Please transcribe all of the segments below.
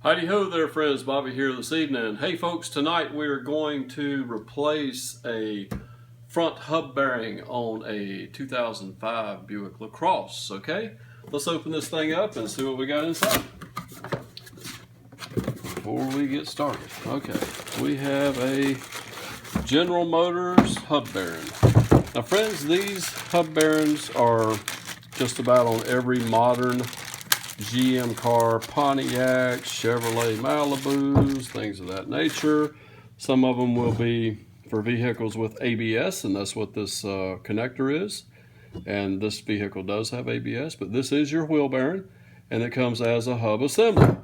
Howdy ho there friends, Bobby here this evening. Hey folks, tonight we're going to replace a front hub bearing on a 2005 Buick LaCrosse, okay? Let's open this thing up and see what we got inside before we get started. Okay, we have a General Motors hub bearing. Now friends, these hub bearings are just about on every modern GM car, Pontiac, Chevrolet Malibus, things of that nature. Some of them will be for vehicles with ABS, and that's what this connector is. And this vehicle does have ABS, but this is your wheel bearing, and it comes as a hub assembly.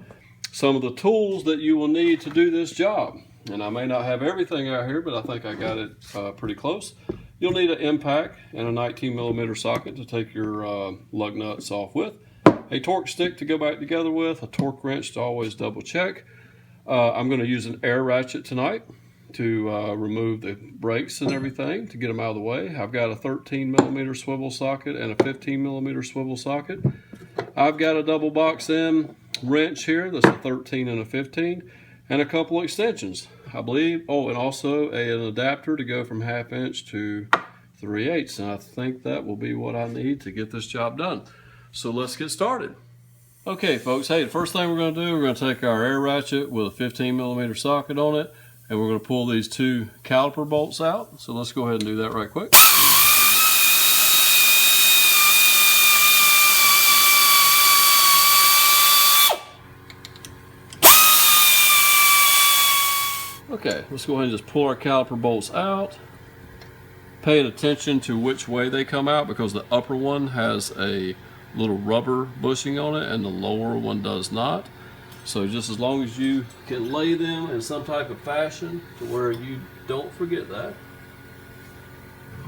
Some of the tools that you will need to do this job, and I may not have everything out here, but I think I got it pretty close. You'll need an impact and a 19mm socket to take your lug nuts off with. A torque stick to go back together with, a torque wrench to always double check. I'm going to use an air ratchet tonight to remove the brakes and everything to get them out of the way. I've got a 13mm swivel socket and a 15mm swivel socket. I've got a double box end wrench here that's a 13 and a 15, and a couple extensions, I believe. Oh, and also an adapter to go from 1/2 inch to 3/8, and I think that will be what I need to get this job done. So let's get started. Okay folks, hey, the first thing we're going to do, we're going to take our air ratchet with a 15mm socket on it, and we're going to pull these two caliper bolts out. So let's go ahead and do that right quick. Okay, let's go ahead and just pull our caliper bolts out. Paying attention to which way they come out, because the upper one has a little rubber bushing on it and the lower one does not. So just as long as you can lay them in some type of fashion to where you don't forget that,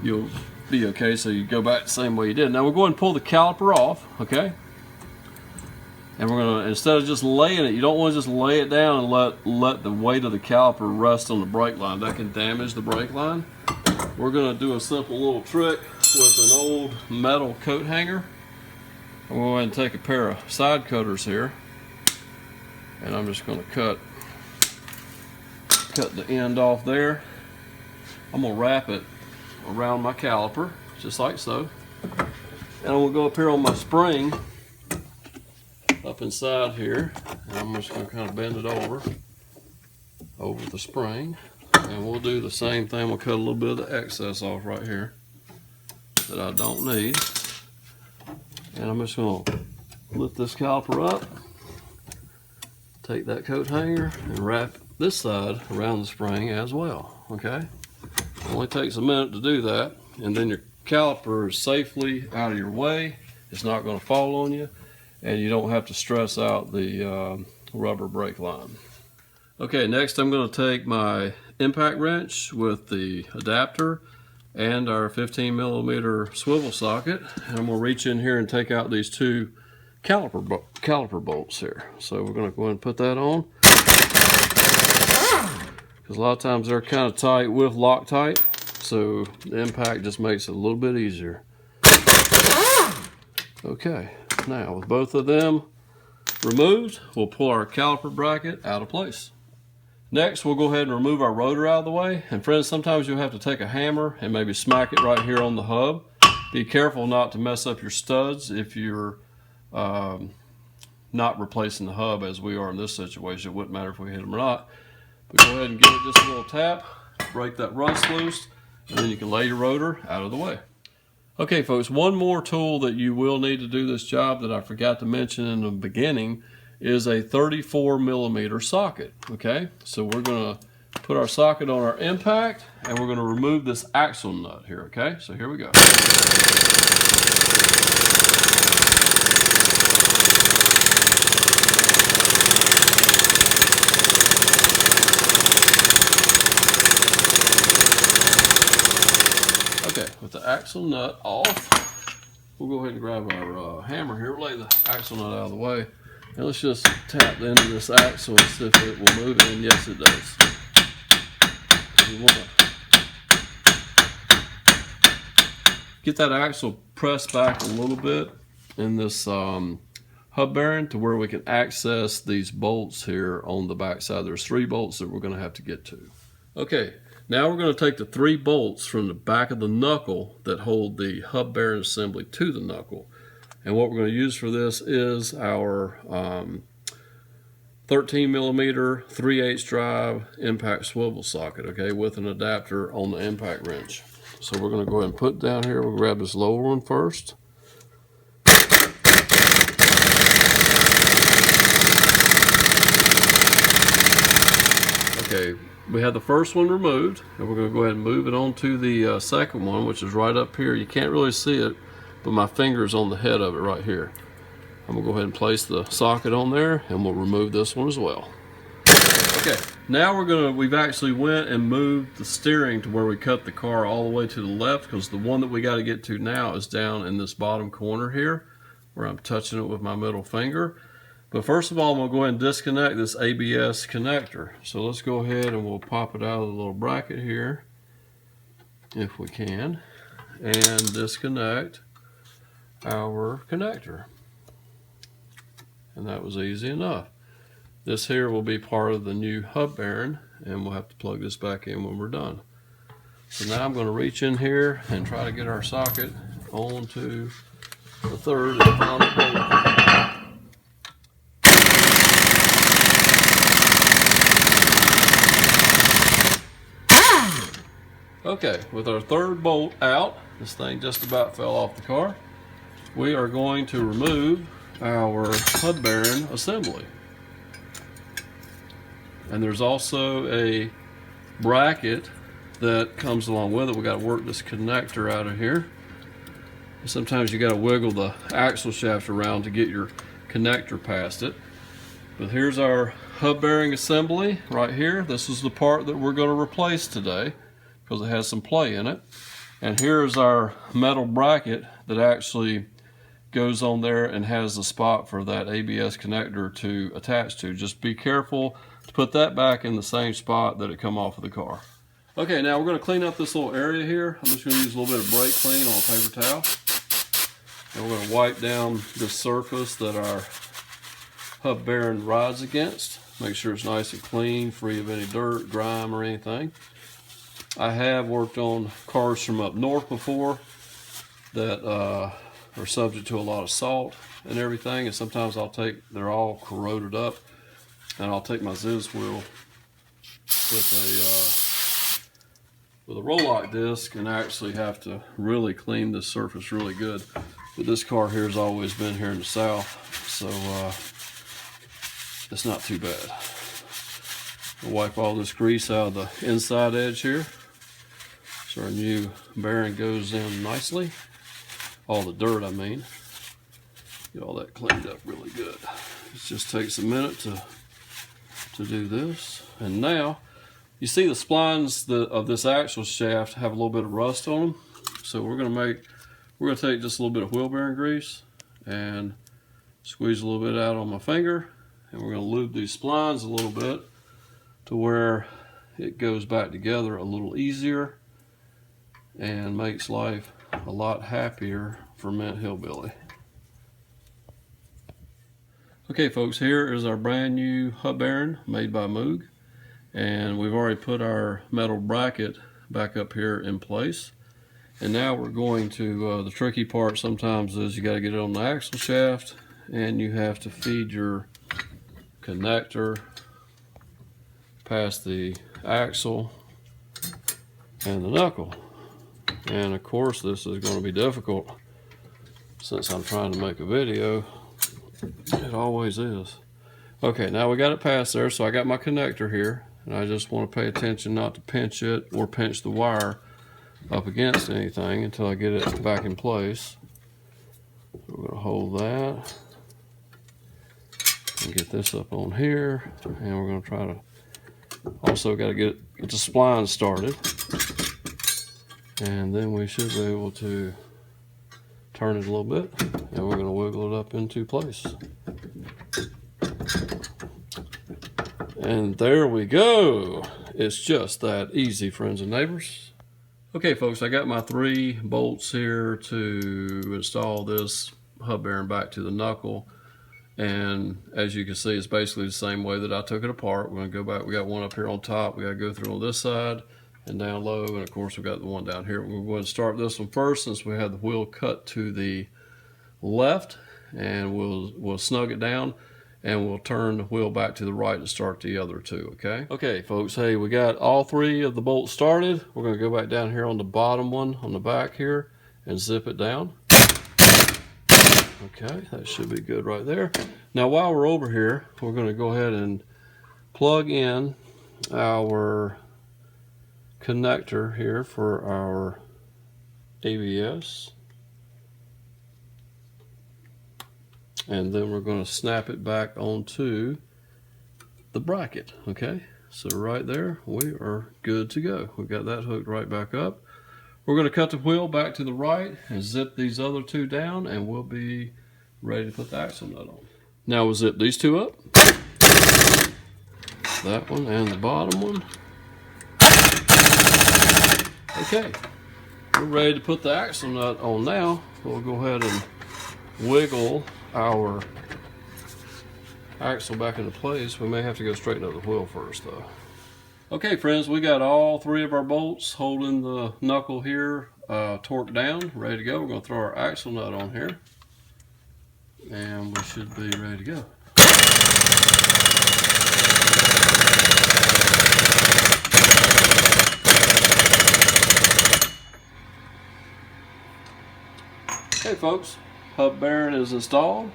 you'll be okay. So you go back the same way you did. Now we're going to pull the caliper off, okay? And we're going to, instead of just laying it, you don't want to just lay it down and let the weight of the caliper rest on the brake line. That can damage the brake line. We're going to do a simple little trick with an old metal coat hanger. I'm going to go ahead and take a pair of side cutters here, and I'm just going to cut the end off there. I'm going to wrap it around my caliper, just like so. And I'm going to go up here on my spring, up inside here, and I'm just going to kind of bend it over the spring. And we'll do the same thing. We'll cut a little bit of the excess off right here that I don't need. And I'm just going to lift this caliper up, take that coat hanger, and wrap this side around the spring as well, okay? It only takes a minute to do that, and then your caliper is safely out of your way. It's not going to fall on you, and you don't have to stress out the rubber brake line. Okay, next I'm going to take my impact wrench with the adapter and our 15mm swivel socket, and I'm going to reach in here and take out these two caliper bolts here. So we're going to go ahead and put that on, because a lot of times they're kind of tight with Loctite, so the impact just makes it a little bit easier. Okay, now with both of them removed, we'll pull our caliper bracket out of place. Next, we'll go ahead and remove our rotor out of the way. And friends, sometimes you'll have to take a hammer and maybe smack it right here on the hub. Be careful not to mess up your studs if you're not replacing the hub, as we are in this situation. It wouldn't matter if we hit them or not. But go ahead and give it just a little tap, break that rust loose, and then you can lay your rotor out of the way. Okay folks, one more tool that you will need to do this job that I forgot to mention in the beginning is a 34mm socket, okay? So we're gonna put our socket on our impact, and we're gonna remove this axle nut here, okay? So here we go. Okay, with the axle nut off, we'll go ahead and grab our hammer here, lay the axle nut out of the way. And let's just tap the end of this axle and see if it will move it, and yes it does. You want to get that axle pressed back a little bit in this hub bearing to where we can access these bolts here on the back side. There's 3 bolts that we're going to have to get to. Okay, now we're going to take the 3 bolts from the back of the knuckle that hold the hub bearing assembly to the knuckle. And what we're going to use for this is our 13 millimeter 3/8 drive impact swivel socket, okay, with an adapter on the impact wrench. So we're going to go ahead and put it down here. We'll grab this lower one first. Okay, we have the first one removed, and we're going to go ahead and move it on to the second one, which is right up here. You can't really see it, but my finger's on the head of it right here. I'm going to go ahead and place the socket on there, and we'll remove this one as well. Okay, now we've actually went and moved the steering to where we cut the car all the way to the left, because the one that we got to get to now is down in this bottom corner here, where I'm touching it with my middle finger. But first of all, I'm going to go ahead and disconnect this ABS connector. So let's go ahead and we'll pop it out of the little bracket here, if we can, and disconnect our connector. And that was easy enough. This here will be part of the new hub bearing, and we'll have to plug this back in when we're done. So now I'm going to reach in here and try to get our socket onto the third and final bolt. Okay, with our third bolt out, this thing just about fell off the car, we are going to remove our hub bearing assembly. And there's also a bracket that comes along with it. We got to work this connector out of here. Sometimes you got to wiggle the axle shaft around to get your connector past it. But here's our hub bearing assembly right here. This is the part that we're going to replace today, because it has some play in it. And here's our metal bracket that actually goes on there and has the spot for that ABS connector to attach to. Just be careful to put that back in the same spot that it come off of the car. Okay, now we're going to clean up this little area here. I'm just going to use a little bit of brake clean on a paper towel. And we're going to wipe down this surface that our hub bearing rides against. Make sure it's nice and clean, free of any dirt, grime, or anything. I have worked on cars from up north before that are subject to a lot of salt and everything, and sometimes they're all corroded up, and I'll take my Ziz wheel with a roll-lock disc and actually have to really clean this surface really good. But this car here has always been here in the south, so it's not too bad. I'll wipe all this grease out of the inside edge here, so our new bearing goes in nicely. All the dirt, I mean. Get all that cleaned up really good. It just takes a minute to do this. And now, you see the splines of this axle shaft have a little bit of rust on them. So we're going to take just a little bit of wheel bearing grease and squeeze a little bit out on my finger, and we're going to lube these splines a little bit to where it goes back together a little easier and makes life a lot happier for MintHillBilly. Okay folks, here is our brand new hub bearing made by Moog, and we've already put our metal bracket back up here in place. And now we're going to, the tricky part sometimes is you got to get it on the axle shaft, and you have to feed your connector past the axle and the knuckle. And of course this is going to be difficult since I'm trying to make a video. It always is. Okay, now we got it past there, so I got my connector here, and I just want to pay attention not to pinch it or pinch the wire up against anything until I get it back in place. So we're going to hold that and get this up on here, and we're going to try to also got to get the spline started, and then we should be able to turn it a little bit, and we're going to wiggle it up into place. And there we go. It's just that easy, friends and neighbors. Okay folks, I got my 3 bolts here to install this hub bearing back to the knuckle, And as you can see, it's basically the same way that I took it apart. We're going to go back. We got one up here on top. We got to go through on this side and down low. And of course, we got the one down here. We're going to start this one first since we have the wheel cut to the left. And we'll snug it down. And we'll turn the wheel back to the right to start the other two, okay? Okay, folks, hey, we got all three of the bolts started. We're gonna go back down here on the bottom one on the back here and zip it down. Okay, that should be good right there. Now, while we're over here, we're gonna go ahead and plug in our connector here for our ABS. And then we're going to snap it back onto the bracket, okay? So right there, we are good to go. We've got that hooked right back up. We're going to cut the wheel back to the right and zip these other two down, and we'll be ready to put the axle nut on. Now we'll zip these two up. That one and the bottom one. Okay, we're ready to put the axle nut on now. We'll go ahead and wiggle our axle back into place. We may have to go straighten up the wheel first though. Okay friends, we got all three of our bolts holding the knuckle here torqued down, ready to go. We're going to throw our axle nut on here and we should be ready to go. Okay folks, hub bearing is installed.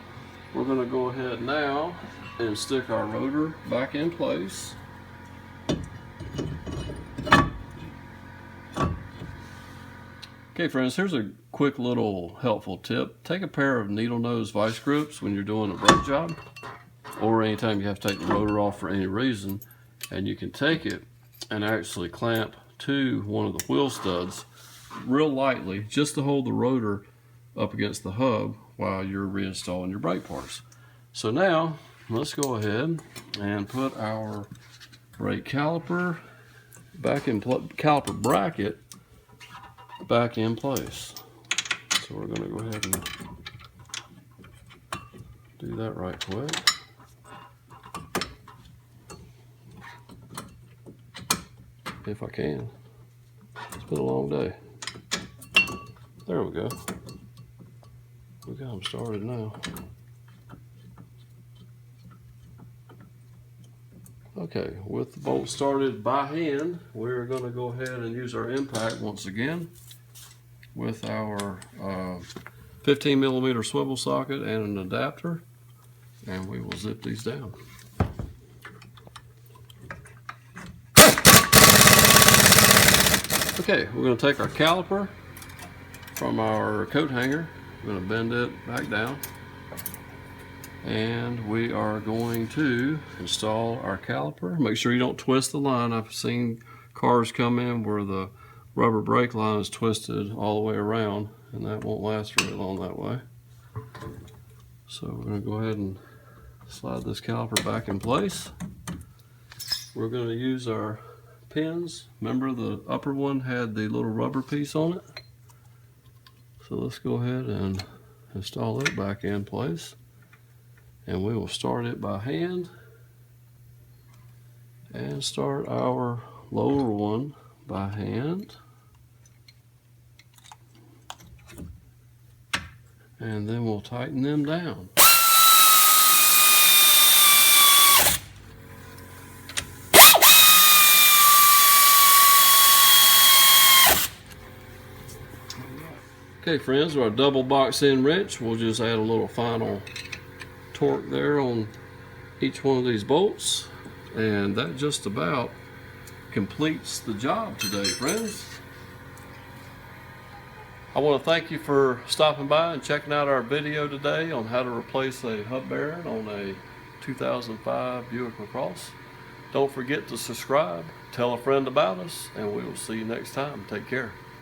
We're going to go ahead now and stick our rotor back in place. Okay friends, here's a quick little helpful tip. Take a pair of needle nose vice grips when you're doing a brake job or anytime you have to take the rotor off for any reason, and you can take it and actually clamp to one of the wheel studs real lightly just to hold the rotor up against the hub while you're reinstalling your brake parts. So now let's go ahead and put our brake caliper back in caliper bracket back in place. So we're going to go ahead and do that right quick. If I can. It's been a long day. There we go. We got them started now. Okay, with the bolt started by hand, we're going to go ahead and use our impact once again with our 15mm swivel socket and an adapter, and we will zip these down. Okay, we're going to take our caliper from our coat hanger. We're going to bend it back down, and we are going to install our caliper. Make sure you don't twist the line. I've seen cars come in where the rubber brake line is twisted all the way around, and that won't last very long that way. So we're going to go ahead and slide this caliper back in place. We're going to use our pins. Remember the upper one had the little rubber piece on it? So let's go ahead and install it back in place, and we will start it by hand and start our lower one by hand, and then we'll tighten them down. Okay friends, with our double box end wrench, we'll just add a little final torque there on each one of these bolts, and that just about completes the job today, friends. I want to thank you for stopping by and checking out our video today on how to replace a hub bearing on a 2005 Buick LaCrosse. Don't forget to subscribe, tell a friend about us, and we will see you next time. Take care.